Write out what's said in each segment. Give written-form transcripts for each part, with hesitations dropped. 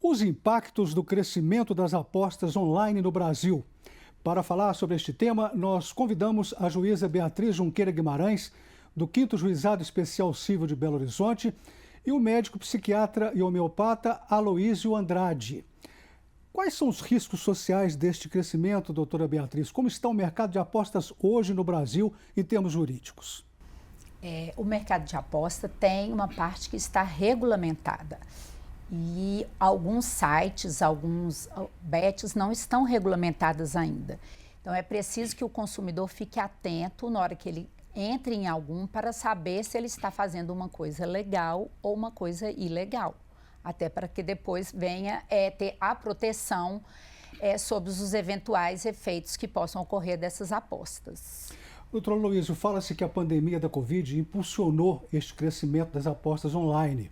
Os impactos do crescimento das apostas online no Brasil. Para falar sobre este tema, nós convidamos a juíza Beatriz Junqueira Guimarães, do 5º Juizado Especial Civil de Belo Horizonte, e o médico psiquiatra e homeopata Aloísio Andrade. Quais são os riscos sociais deste crescimento, doutora Beatriz? Como está o mercado de apostas hoje no Brasil em termos jurídicos? O mercado de aposta tem uma parte que está regulamentada. E alguns sites, alguns bets não estão regulamentados ainda. Então, é preciso que o consumidor fique atento na hora que ele entre em algum para saber se ele está fazendo uma coisa legal ou uma coisa ilegal. Até para que depois venha ter a proteção sobre os eventuais efeitos que possam ocorrer dessas apostas. Doutor Aloísio, fala-se que a pandemia da Covid impulsionou este crescimento das apostas online.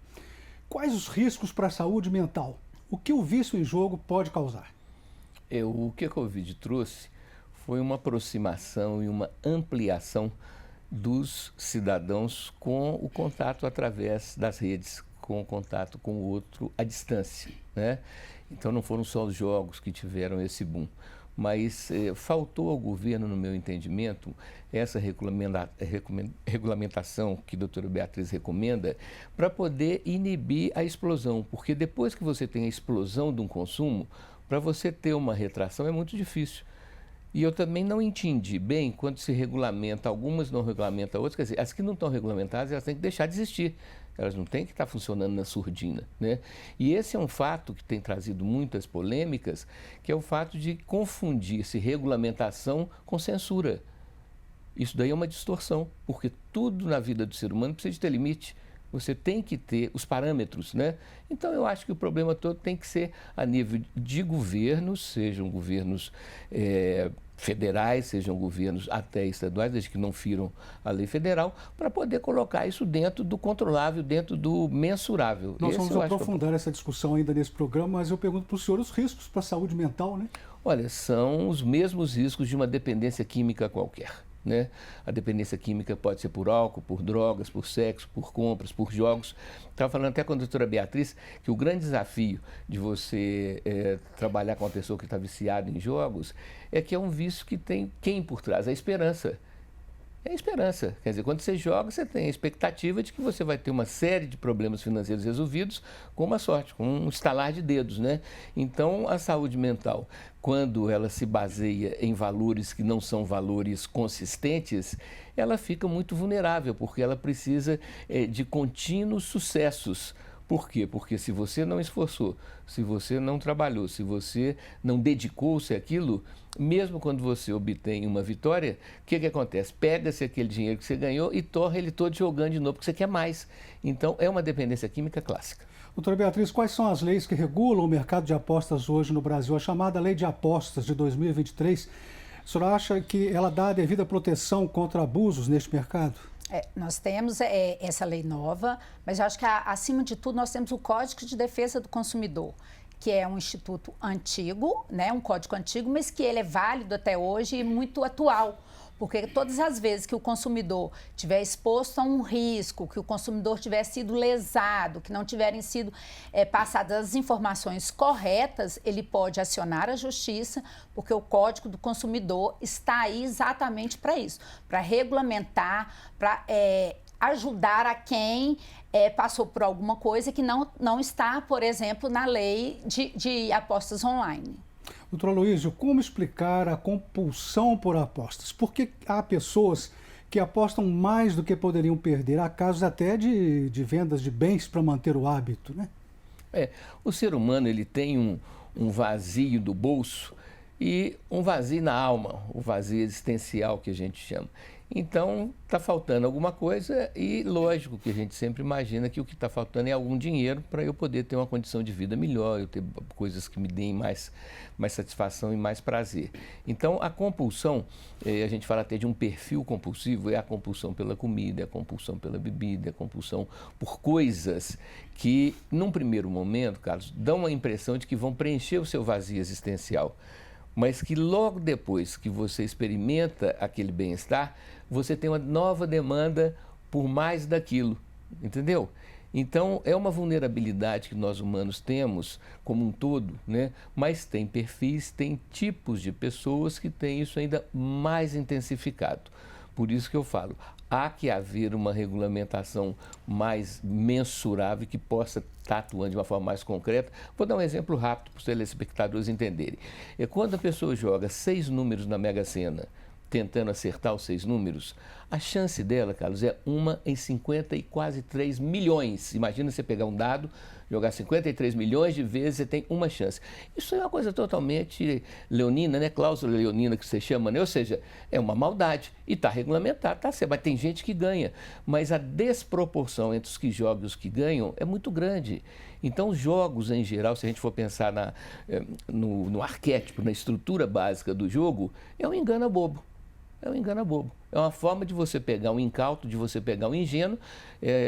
Quais os riscos para a saúde mental? O que o vício em jogo pode causar? O que a Covid trouxe foi uma aproximação e uma ampliação dos cidadãos com o contato através das redes, com o contato com o outro à distância, né? Então não foram só os jogos que tiveram esse boom, mas faltou ao governo, no meu entendimento, essa regulamentação que a doutora Beatriz recomenda para poder inibir a explosão, porque depois que você tem a explosão de um consumo, para você ter uma retração é muito difícil. E eu também não entendi bem quando se regulamenta, algumas não regulamenta outras, quer dizer, as que não estão regulamentadas, elas têm que deixar de existir. Elas não têm que estar funcionando na surdina, né? E esse é um fato que tem trazido muitas polêmicas, que é o fato de confundir-se regulamentação com censura. Isso daí é uma distorção, porque tudo na vida do ser humano precisa de ter limite. Você tem que ter os parâmetros, né? Então, eu acho que o problema todo tem que ser a nível de governos, sejam governos federais, sejam governos até estaduais, desde que não firam a lei federal, para poder colocar isso dentro do controlável, dentro do mensurável. Nós vamos aprofundar essa discussão ainda nesse programa, mas eu pergunto para o senhor os riscos para a saúde mental, né? Olha, são os mesmos riscos de uma dependência química qualquer, né? A dependência química pode ser por álcool, por drogas, por sexo, por compras, por jogos. Estava falando até com a doutora Beatriz que o grande desafio de você trabalhar com uma pessoa que está viciada em jogos é que é um vício que tem quem por trás? A esperança. É a esperança. Quer dizer, quando você joga, você tem a expectativa de que você vai ter uma série de problemas financeiros resolvidos com uma sorte, com um estalar de dedos, né? Então, a saúde mental, quando ela se baseia em valores que não são valores consistentes, ela fica muito vulnerável, porque ela precisa de contínuos sucessos. Por quê? Porque se você não esforçou, se você não trabalhou, se você não dedicou-se àquilo, mesmo quando você obtém uma vitória, o que acontece? Pega-se aquele dinheiro que você ganhou e torna ele todo jogando de novo, porque você quer mais. Então, é uma dependência química clássica. Doutora Beatriz, quais são as leis que regulam o mercado de apostas hoje no Brasil? A chamada Lei de Apostas de 2023, a senhora acha que ela dá a devida proteção contra abusos neste mercado? Nós temos essa lei nova, mas eu acho que, acima de tudo, nós temos o Código de Defesa do Consumidor, que é um instituto antigo, né, um código antigo, mas que ele é válido até hoje e muito atual. Porque todas as vezes que o consumidor tiver exposto a um risco, que o consumidor tiver sido lesado, que não tiverem sido passadas as informações corretas, ele pode acionar a justiça, porque o Código do Consumidor está aí exatamente para isso, para regulamentar, para ajudar a quem passou por alguma coisa que não está, por exemplo, na lei de apostas online. Doutor Aloísio, como explicar a compulsão por apostas? Por que há pessoas que apostam mais do que poderiam perder? Há casos até de vendas de bens para manter o hábito, né? O ser humano ele tem um vazio do bolso e um vazio na alma, o vazio existencial que a gente chama. Então, está faltando alguma coisa e lógico que a gente sempre imagina que o que está faltando é algum dinheiro para eu poder ter uma condição de vida melhor, eu ter coisas que me deem mais satisfação e mais prazer. Então, a compulsão, a gente fala até de um perfil compulsivo, é a compulsão pela comida, é a compulsão pela bebida, é a compulsão por coisas que, num primeiro momento, Carlos, dão a impressão de que vão preencher o seu vazio existencial, mas que logo depois que você experimenta aquele bem-estar, você tem uma nova demanda por mais daquilo, entendeu? Então, é uma vulnerabilidade que nós humanos temos como um todo, né? Mas tem perfis, tem tipos de pessoas que têm isso ainda mais intensificado. Por isso que eu falo, há que haver uma regulamentação mais mensurável que possa estar atuando de uma forma mais concreta. Vou dar um exemplo rápido para os telespectadores entenderem. Quando a pessoa joga 6 números na Mega Sena, tentando acertar os 6 números, a chance dela, Carlos, é 1 em 50 e quase 3 milhões. Imagina você pegar um dado, jogar 53 milhões de vezes, você tem uma chance. Isso é uma coisa totalmente leonina, né? Cláusula leonina que você chama, né? Ou seja, é uma maldade. E está regulamentado, tá certo. Mas tem gente que ganha. Mas a desproporção entre os que jogam e os que ganham é muito grande. Então, os jogos, em geral, se a gente for pensar no arquétipo, na estrutura básica do jogo, é um engano bobo. É um engano bobo. É uma forma de você pegar um incauto, de você pegar um ingênuo,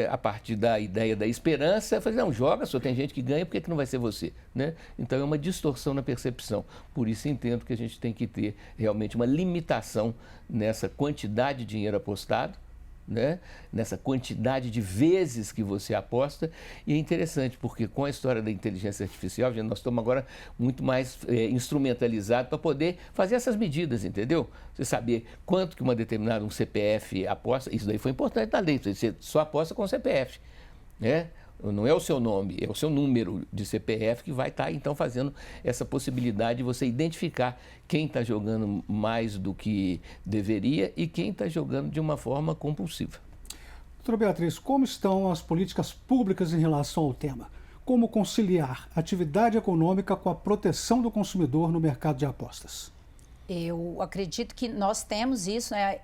a partir da ideia da esperança, fazer, não, joga, só tem gente que ganha, por que não vai ser você? Né? Então é uma distorção na percepção. Por isso entendo que a gente tem que ter realmente uma limitação nessa quantidade de dinheiro apostado, né? Nessa quantidade de vezes que você aposta. E é interessante, porque com a história da inteligência artificial, gente, nós estamos agora muito mais instrumentalizados para poder fazer essas medidas, entendeu? Você saber quanto que um CPF aposta, isso daí foi importante na lei, você só aposta com o CPF, né? Não é o seu nome, é o seu número de CPF que vai estar, então, fazendo essa possibilidade de você identificar quem está jogando mais do que deveria e quem está jogando de uma forma compulsiva. Doutora Beatriz, como estão as políticas públicas em relação ao tema? Como conciliar atividade econômica com a proteção do consumidor no mercado de apostas? Eu acredito que nós temos isso, né?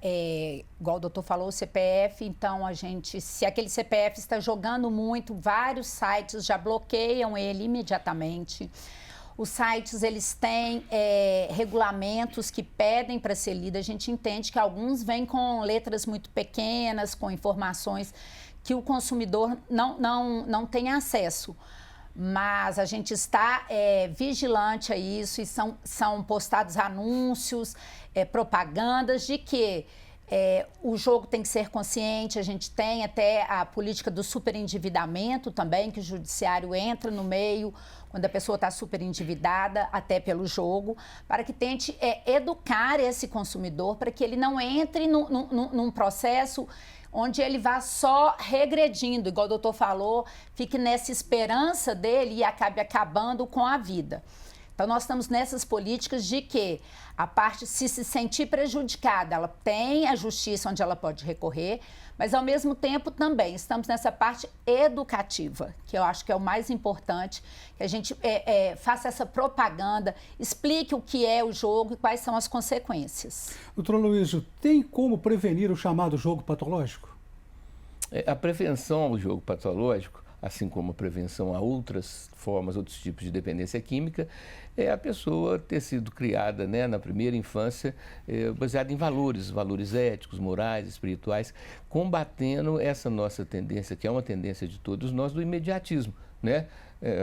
Igual o doutor falou, o CPF, então se aquele CPF está jogando muito, vários sites já bloqueiam ele imediatamente. Os sites, eles têm regulamentos que pedem para ser lido. A gente entende que alguns vêm com letras muito pequenas, com informações que o consumidor não tem acesso. Mas a gente está vigilante a isso e são postados anúncios, propagandas de que o jogo tem que ser consciente. A gente tem até a política do superendividamento também, que o judiciário entra no meio quando a pessoa está superendividada, até pelo jogo, para que tente educar esse consumidor para que ele não entre num processo onde ele vá só regredindo, igual o doutor falou, fique nessa esperança dele e acabe acabando com a vida. Então, nós estamos nessas políticas de que a parte, se sentir prejudicada, ela tem a justiça onde ela pode recorrer, mas, ao mesmo tempo, também estamos nessa parte educativa, que eu acho que é o mais importante, que a gente faça essa propaganda, explique o que é o jogo e quais são as consequências. Doutor Aloysio, tem como prevenir o chamado jogo patológico? A prevenção ao jogo patológico, assim como a prevenção a outras formas, outros tipos de dependência química, é a pessoa ter sido criada, né, na primeira infância, baseada em valores éticos, morais, espirituais, combatendo essa nossa tendência, que é uma tendência de todos nós, do imediatismo, né?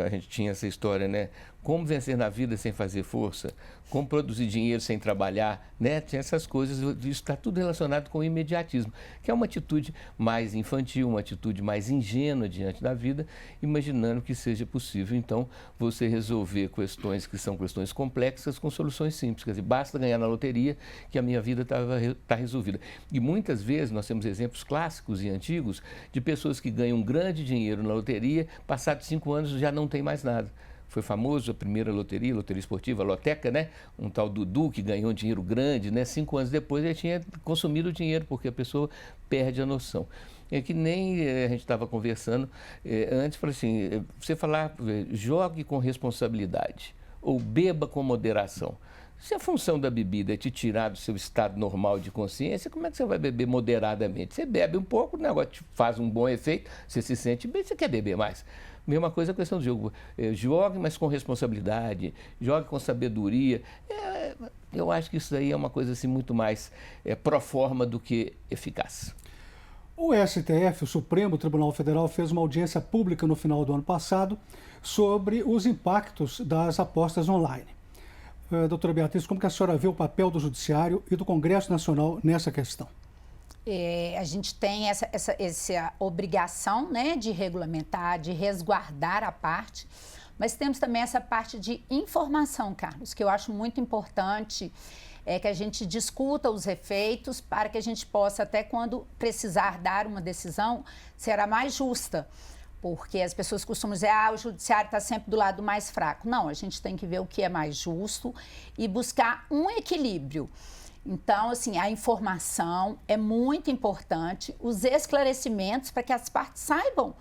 A gente tinha essa história, né? Como vencer na vida sem fazer força, como produzir dinheiro sem trabalhar, né? Tinha essas coisas, isso está tudo relacionado com o imediatismo, que é uma atitude mais infantil, uma atitude mais ingênua diante da vida, imaginando que seja possível, então, você resolver questões que são questões complexas com soluções simples. Quer dizer, basta ganhar na loteria que a minha vida está resolvida. E muitas vezes nós temos exemplos clássicos e antigos de pessoas que ganham um grande dinheiro na loteria, passados 5 anos já não tem mais nada. Foi famoso a primeira loteria esportiva, a Loteca, né? Um tal Dudu que ganhou um dinheiro grande, né? 5 anos depois ele tinha consumido o dinheiro, porque a pessoa perde a noção. É que nem a gente estava conversando antes, falei assim, você falar, jogue com responsabilidade ou beba com moderação. Se a função da bebida é te tirar do seu estado normal de consciência, como é que você vai beber moderadamente? Você bebe um pouco, o negócio te faz um bom efeito, você se sente bem, você quer beber mais. Mesma coisa a questão do jogo. Jogue, mas com responsabilidade, jogue com sabedoria. Eu acho que isso aí é uma coisa assim, muito mais pro forma do que eficaz. O STF, o Supremo Tribunal Federal, fez uma audiência pública no final do ano passado sobre os impactos das apostas online. Doutora Beatriz, como que a senhora vê o papel do Judiciário e do Congresso Nacional nessa questão? A gente tem essa obrigação, né, de regulamentar, de resguardar a parte, mas temos também essa parte de informação, Carlos, que eu acho muito importante, que a gente discuta os efeitos para que a gente possa, até quando precisar dar uma decisão, ser a mais justa. Porque as pessoas costumam dizer, o judiciário está sempre do lado mais fraco. Não, a gente tem que ver o que é mais justo e buscar um equilíbrio. Então, assim, a informação é muito importante, os esclarecimentos para que as partes saibam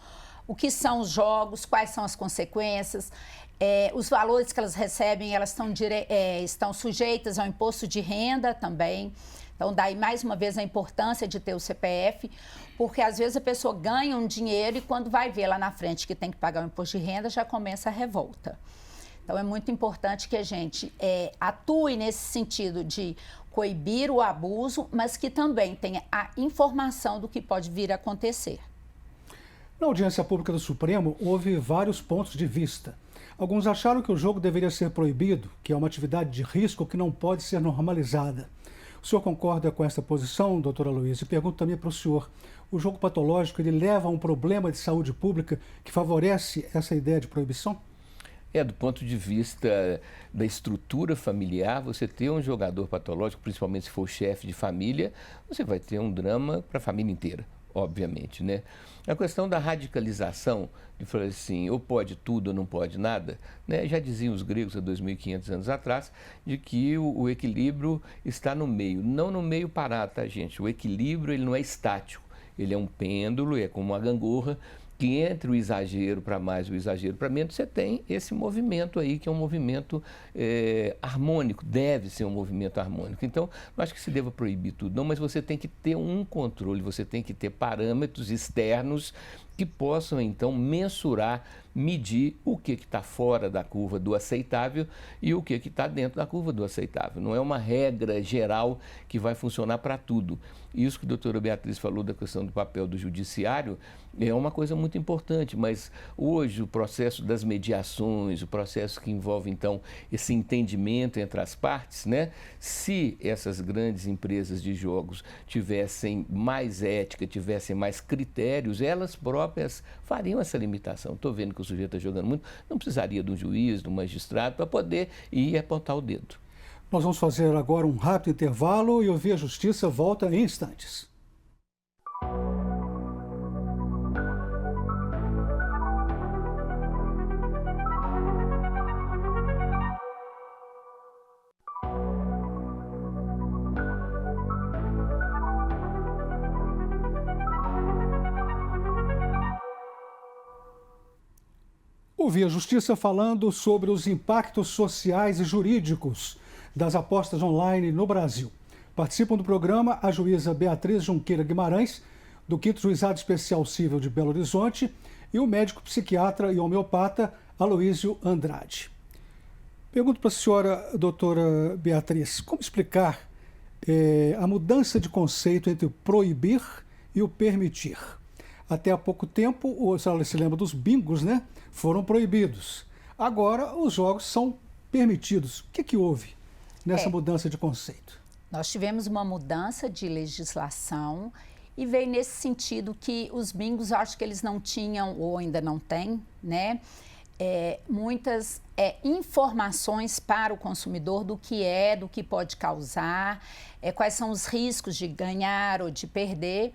o que são os jogos, quais são as consequências, os valores que elas recebem, elas estão sujeitas ao imposto de renda também. Então, daí, mais uma vez, a importância de ter o CPF, porque às vezes a pessoa ganha um dinheiro e quando vai ver lá na frente que tem que pagar o imposto de renda, já começa a revolta. Então, é muito importante que a gente atue nesse sentido de coibir o abuso, mas que também tenha a informação do que pode vir a acontecer. Na audiência pública do Supremo, houve vários pontos de vista. Alguns acharam que o jogo deveria ser proibido, que é uma atividade de risco que não pode ser normalizada. O senhor concorda com essa posição, doutora Luísa? E pergunto também para o senhor, o jogo patológico, ele leva a um problema de saúde pública que favorece essa ideia de proibição? Do ponto de vista da estrutura familiar, você ter um jogador patológico, principalmente se for chefe de família, você vai ter um drama para a família inteira, obviamente, né? A questão da radicalização, de falar assim, ou pode tudo ou não pode nada, né? Já diziam os gregos há 2.500 anos atrás, de que o equilíbrio está no meio, não no meio parado, tá, gente? O equilíbrio, ele não é estático, ele é um pêndulo, é como uma gangorra, que entre o exagero para mais e o exagero para menos, você tem esse movimento aí, que é um movimento harmônico, deve ser um movimento harmônico. Então, não acho que se deva proibir tudo, não, mas você tem que ter um controle, você tem que ter parâmetros externos que possam, então, mensurar, medir o que está fora da curva do aceitável e o que está dentro da curva do aceitável. Não é uma regra geral que vai funcionar para tudo. Isso que a doutora Beatriz falou da questão do papel do judiciário é uma coisa muito importante, mas hoje o processo das mediações, o processo que envolve, então, esse entendimento entre as partes, né? Se essas grandes empresas de jogos tivessem mais ética, tivessem mais critérios, elas próprias fariam essa limitação. Estou vendo que o sujeito está jogando muito, não precisaria de um juiz, de um magistrado, para poder ir apontar o dedo. Nós vamos fazer agora um rápido intervalo e ouvir a Justiça volta em instantes. Ouvi a Justiça falando sobre os impactos sociais e jurídicos das apostas online no Brasil. Participam do programa a juíza Beatriz Junqueira Guimarães, do 5º Juizado Especial Cível de Belo Horizonte, e o médico psiquiatra e homeopata Aloísio Andrade. Pergunto para a senhora, doutora Beatriz, como explicar a mudança de conceito entre o proibir e o permitir? Até há pouco tempo, a senhora se lembra dos bingos, né? Foram proibidos. Agora, os jogos são permitidos. O que houve nessa mudança de conceito? Nós tivemos uma mudança de legislação e veio nesse sentido que os bingos, acho que eles não tinham, ou ainda não têm, né? Muitas informações para o consumidor do que pode causar, quais são os riscos de ganhar ou de perder.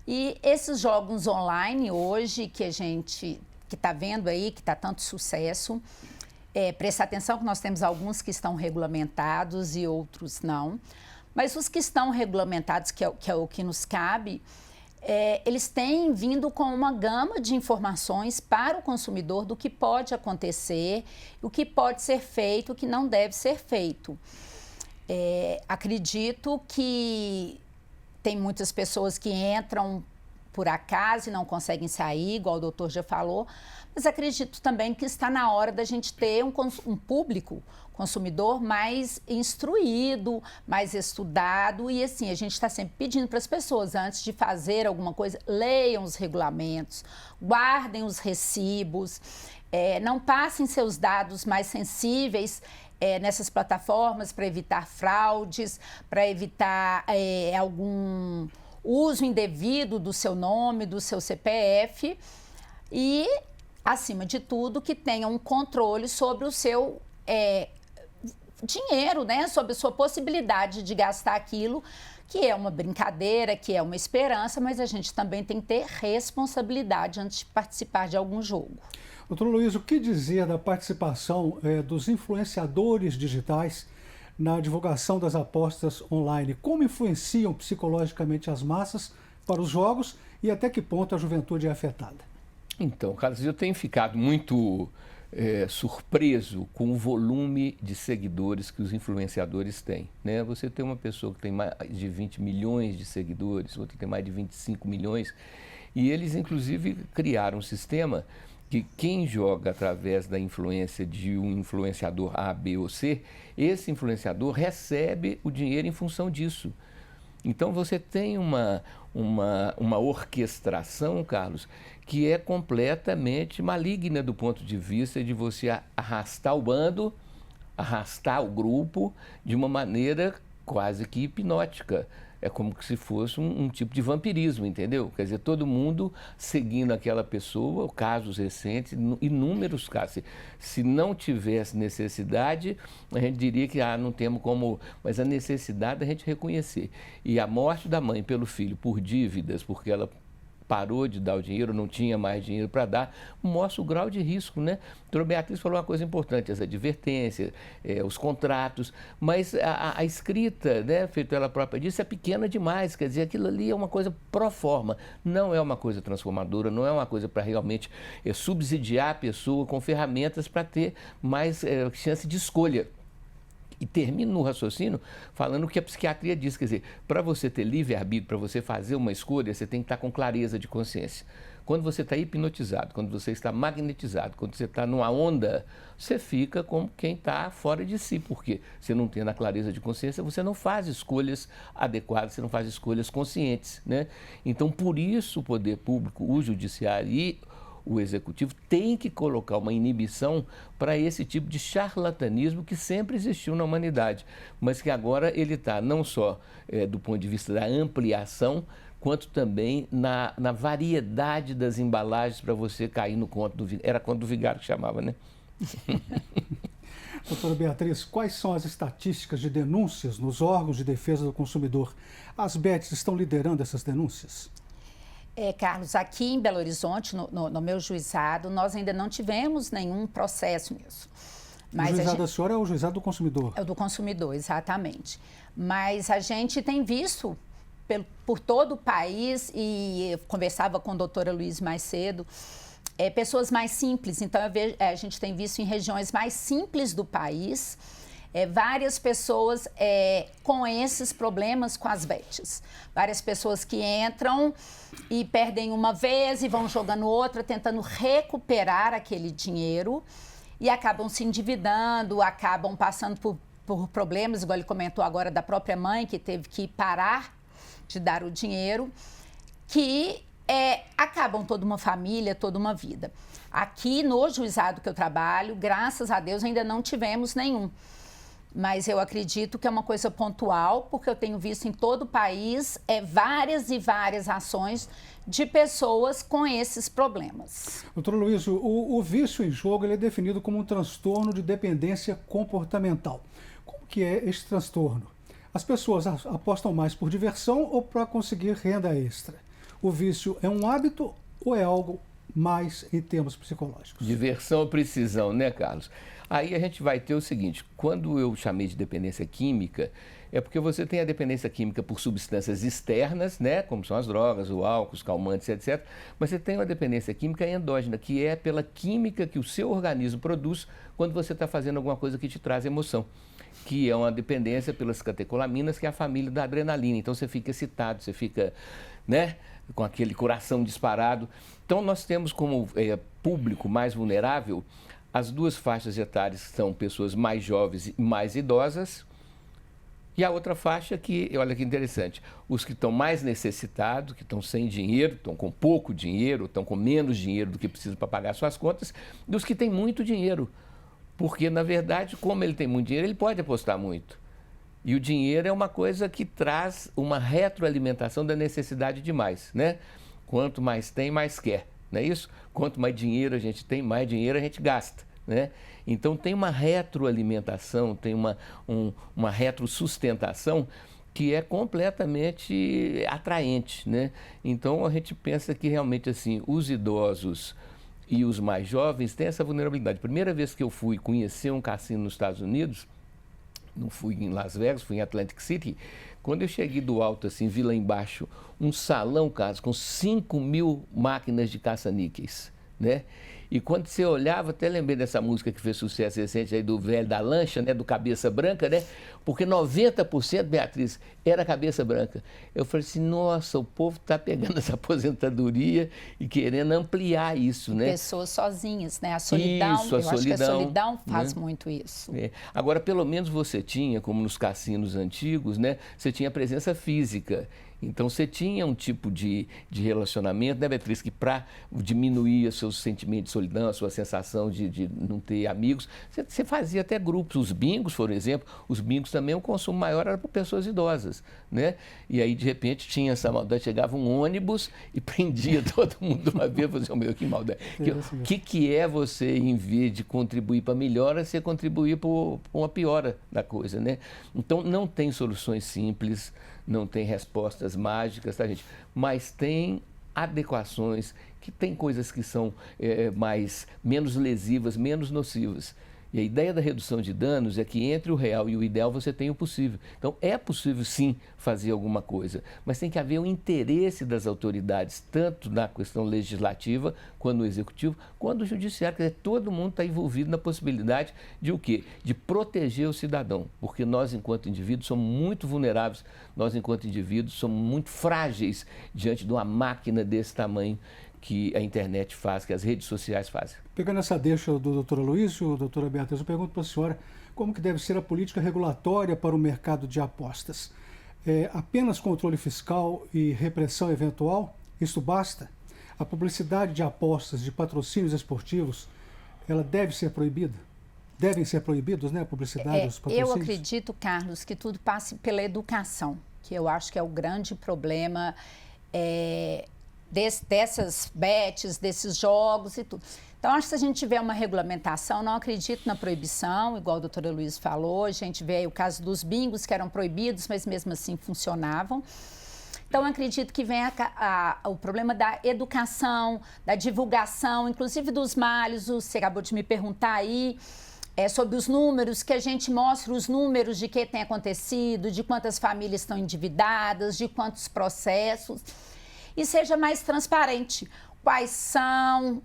E esses jogos online hoje que a gente está vendo aí, que está tanto sucesso, presta atenção que nós temos alguns que estão regulamentados e outros não, mas os que estão regulamentados, que é o que nos cabe, eles têm vindo com uma gama de informações para o consumidor do que pode acontecer, o que pode ser feito, o que não deve ser feito. Acredito que tem muitas pessoas que entram por acaso e não conseguem sair, igual o doutor já falou, mas acredito também que está na hora da gente ter um público consumidor mais instruído, mais estudado e assim, a gente está sempre pedindo para as pessoas, antes de fazer alguma coisa, leiam os regulamentos, guardem os recibos, não passem seus dados mais sensíveis nessas plataformas para evitar fraudes, para evitar algum uso indevido do seu nome, do seu CPF e, acima de tudo, que tenha um controle sobre o seu dinheiro, né? Sobre a sua possibilidade de gastar aquilo, que é uma brincadeira, que é uma esperança, mas a gente também tem que ter responsabilidade antes de participar de algum jogo. Doutor Luiz, o que dizer da participação dos influenciadores digitais na divulgação das apostas online? Como influenciam psicologicamente as massas para os jogos e até que ponto a juventude é afetada? Então, Carlos, eu tenho ficado muito surpreso com o volume de seguidores que os influenciadores têm, né? Você tem uma pessoa que tem mais de 20 milhões de seguidores, outra tem mais de 25 milhões, e eles, inclusive, criaram um sistema que quem joga através da influência de um influenciador A, B ou C, esse influenciador recebe o dinheiro em função disso. Então você tem uma orquestração, Carlos, que é completamente maligna do ponto de vista de você arrastar o bando, arrastar o grupo de uma maneira quase que hipnótica. É como se fosse um tipo de vampirismo, entendeu? Quer dizer, todo mundo seguindo aquela pessoa, casos recentes, inúmeros casos. Se não tivesse necessidade, a gente diria que não temos como... Mas a necessidade da gente reconhecer. E a morte da mãe pelo filho por dívidas, porque ela parou de dar o dinheiro, não tinha mais dinheiro para dar, mostra o grau de risco, né? A doutora Beatriz falou uma coisa importante, as advertências, os contratos, mas a escrita, né, feito ela própria disso, é pequena demais, quer dizer, aquilo ali é uma coisa pro forma, não é uma coisa transformadora, não é uma coisa para realmente subsidiar a pessoa com ferramentas para ter mais chance de escolha. E termino no raciocínio falando o que a psiquiatria diz, quer dizer, para você ter livre-arbítrio, para você fazer uma escolha, você tem que estar com clareza de consciência. Quando você está hipnotizado, quando você está magnetizado, quando você está numa onda, você fica como quem está fora de si, porque você não tem a clareza de consciência, você não faz escolhas adequadas, você não faz escolhas conscientes, né? Então, por isso o poder público, o judiciário e o executivo tem que colocar uma inibição para esse tipo de charlatanismo que sempre existiu na humanidade, mas que agora ele está não só do ponto de vista da ampliação, quanto também na variedade das embalagens para você cair no conto do vigário. Era conto do vigário que chamava, né? Doutora Beatriz, quais são as estatísticas de denúncias nos órgãos de defesa do consumidor? As BETs estão liderando essas denúncias? Carlos, aqui em Belo Horizonte, no meu juizado, nós ainda não tivemos nenhum processo nisso. Mas o juizado da senhora é o juizado do consumidor? É o do consumidor, exatamente. Mas a gente tem visto por todo o país, e eu conversava com a doutora Luiz mais cedo, pessoas mais simples. Então, a gente tem visto em regiões mais simples do país, várias pessoas com esses problemas com as BETs. Várias pessoas que entram e perdem uma vez e vão jogando outra, tentando recuperar aquele dinheiro e acabam se endividando, acabam passando por problemas, igual ele comentou agora da própria mãe, que teve que parar de dar o dinheiro, que acabam toda uma família, toda uma vida. Aqui no juizado que eu trabalho, graças a Deus, ainda não tivemos nenhum. Mas eu acredito que é uma coisa pontual, porque eu tenho visto em todo o país várias e várias ações de pessoas com esses problemas. Doutor Luiz, o vício em jogo ele é definido como um transtorno de dependência comportamental. Como que é esse transtorno? As pessoas apostam mais por diversão ou para conseguir renda extra? O vício é um hábito ou é algo mais em termos psicológicos? Diversão ou precisão, né, Carlos? Aí a gente vai ter o seguinte, quando eu chamei de dependência química, é porque você tem a dependência química por substâncias externas, né, como são as drogas, o álcool, os calmantes, etc. Mas você tem uma dependência química endógena, que é pela química que o seu organismo produz quando você está fazendo alguma coisa que te traz emoção, que é uma dependência pelas catecolaminas, que é a família da adrenalina. Então você fica excitado, você fica, né, com aquele coração disparado. Então nós temos como público mais vulnerável as duas faixas etárias, que são pessoas mais jovens e mais idosas, e a outra faixa que, olha que interessante, os que estão mais necessitados, que estão sem dinheiro, estão com pouco dinheiro, estão com menos dinheiro do que precisam para pagar suas contas, e os que têm muito dinheiro. Porque, na verdade, como ele tem muito dinheiro, ele pode apostar muito. E o dinheiro é uma coisa que traz uma retroalimentação da necessidade de mais, né? Quanto mais tem, mais quer, não é isso? Quanto mais dinheiro a gente tem, mais dinheiro a gente gasta, né? Então tem uma retroalimentação, tem uma retrosustentação que é completamente atraente, né? Então a gente pensa que realmente assim, os idosos e os mais jovens têm essa vulnerabilidade. Primeira vez que eu fui conhecer um cassino nos Estados Unidos, não fui em Las Vegas, fui em Atlantic City. Quando eu cheguei do alto, assim, vi lá embaixo um salão, Carlos, com 5.000 máquinas de caça-níqueis, né? E quando você olhava, até lembrei dessa música que fez sucesso recente aí do velho da lancha, né? Do Cabeça Branca, né? Porque 90%, Beatriz, era cabeça branca. Eu falei assim, nossa, o povo está pegando essa aposentadoria e querendo ampliar isso, né? Pessoas sozinhas, né? A solidão, isso, acho que a solidão faz né? muito isso. É. Agora, pelo menos você tinha, como nos cassinos antigos, né? Você tinha presença física. Então, você tinha um tipo de relacionamento, né, Beatriz, que para diminuir o seu sentimento de solidão, a sua sensação de não ter amigos, você fazia até grupos. Os bingos, por exemplo, os bingos também, o consumo maior era para pessoas idosas, né? E aí, de repente, tinha essa maldade, chegava um ônibus e prendia todo mundo de uma vez, e falava, meu, que maldade. O que é você, em vez de contribuir para a melhora, você contribuir para uma piora da coisa, né? Então, não tem soluções simples, não tem respostas mágicas, tá, gente? Mas tem adequações, que tem coisas que são menos lesivas, menos nocivas. E a ideia da redução de danos é que entre o real e o ideal você tem o possível. Então, é possível sim fazer alguma coisa, mas tem que haver um interesse das autoridades, tanto na questão legislativa, quanto no executivo, quanto no judiciário. Quer dizer, todo mundo está envolvido na possibilidade de o quê? De proteger o cidadão, porque nós, enquanto indivíduos, somos muito vulneráveis, nós, enquanto indivíduos, somos muito frágeis diante de uma máquina desse tamanho que a internet faz, que as redes sociais fazem. Pegando essa deixa do doutor Aloysio, doutora Beatriz, eu pergunto para a senhora como que deve ser a política regulatória para o mercado de apostas. Apenas controle fiscal e repressão eventual? Isso basta? A publicidade de apostas, de patrocínios esportivos, ela deve ser proibida? Devem ser proibidos, né, a publicidade, os patrocínios? Eu acredito, Carlos, que tudo passe pela educação, que eu acho que é o grande problema dessas bets, desses jogos e tudo. Então, acho que se a gente tiver uma regulamentação, não acredito na proibição, igual a doutora Luiz falou, a gente vê aí o caso dos bingos, que eram proibidos, mas mesmo assim funcionavam. Então, acredito que vem o problema da educação, da divulgação, inclusive dos males. Você acabou de me perguntar aí sobre os números, que a gente mostre os números de que tem acontecido, de quantas famílias estão endividadas, de quantos processos, e seja mais transparente. Quais são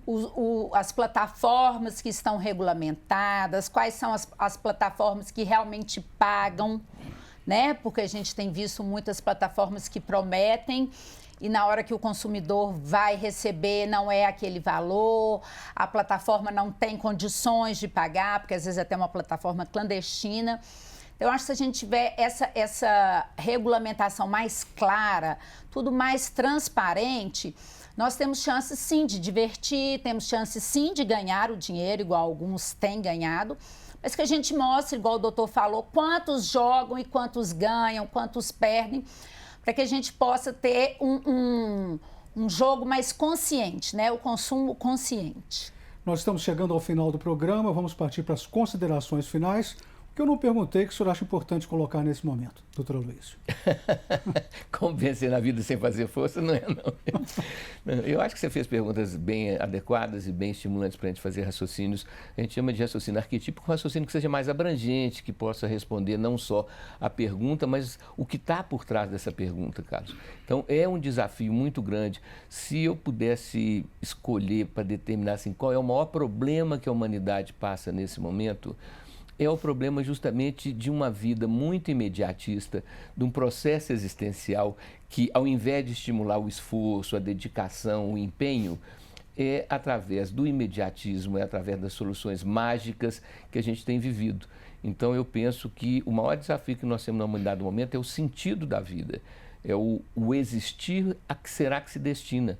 as plataformas que estão regulamentadas, quais são as plataformas que realmente pagam, né? Porque a gente tem visto muitas plataformas que prometem e na hora que o consumidor vai receber não é aquele valor, a plataforma não tem condições de pagar, porque às vezes é até uma plataforma clandestina. Eu acho que se a gente tiver essa regulamentação mais clara, tudo mais transparente, nós temos chances sim de divertir, temos chances sim de ganhar o dinheiro, igual alguns têm ganhado, mas que a gente mostre, igual o doutor falou, quantos jogam e quantos ganham, quantos perdem, para que a gente possa ter um jogo mais consciente, né? O consumo consciente. Nós estamos chegando ao final do programa, vamos partir para as considerações finais. Que eu não perguntei, que o senhor acha importante colocar nesse momento, doutor Aloysio? Como vencer na vida sem fazer força, não é não. Eu acho que você fez perguntas bem adequadas e bem estimulantes para a gente fazer raciocínios. A gente chama de raciocínio arquetípico, um raciocínio que seja mais abrangente, que possa responder não só a pergunta, mas o que está por trás dessa pergunta, Carlos. Então, é um desafio muito grande. Se eu pudesse escolher para determinar assim, qual é o maior problema que a humanidade passa nesse momento, é o problema justamente de uma vida muito imediatista, de um processo existencial que, ao invés de estimular o esforço, a dedicação, o empenho, é através do imediatismo, é através das soluções mágicas que a gente tem vivido. Então, eu penso que o maior desafio que nós temos na humanidade no momento é o sentido da vida, é o existir a que será que se destina.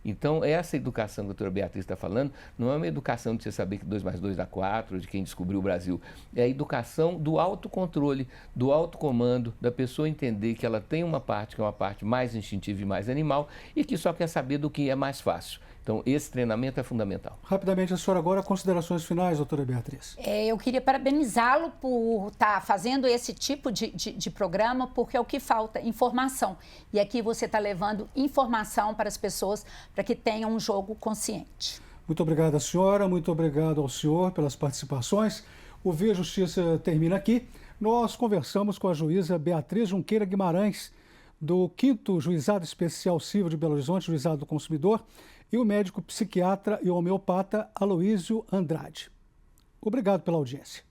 Então, essa educação que a doutora Beatriz está falando não é uma educação de você saber que 2 mais 2 dá 4, de quem descobriu o Brasil. É a educação do autocontrole, do autocomando, da pessoa entender que ela tem uma parte que é uma parte mais instintiva e mais animal e que só quer saber do que é mais fácil. Então, esse treinamento é fundamental. Rapidamente, a senhora agora, considerações finais, doutora Beatriz. Eu queria parabenizá-lo por estar fazendo esse tipo de programa, porque é o que falta, informação. E aqui você está levando informação para as pessoas, para que tenham um jogo consciente. Muito obrigado à senhora, muito obrigado ao senhor pelas participações. O Via Justiça termina aqui. Nós conversamos com a juíza Beatriz Junqueira Guimarães, do 5º Juizado Especial Civil de Belo Horizonte, Juizado do Consumidor, e o médico psiquiatra e homeopata Aloísio Andrade. Obrigado pela audiência.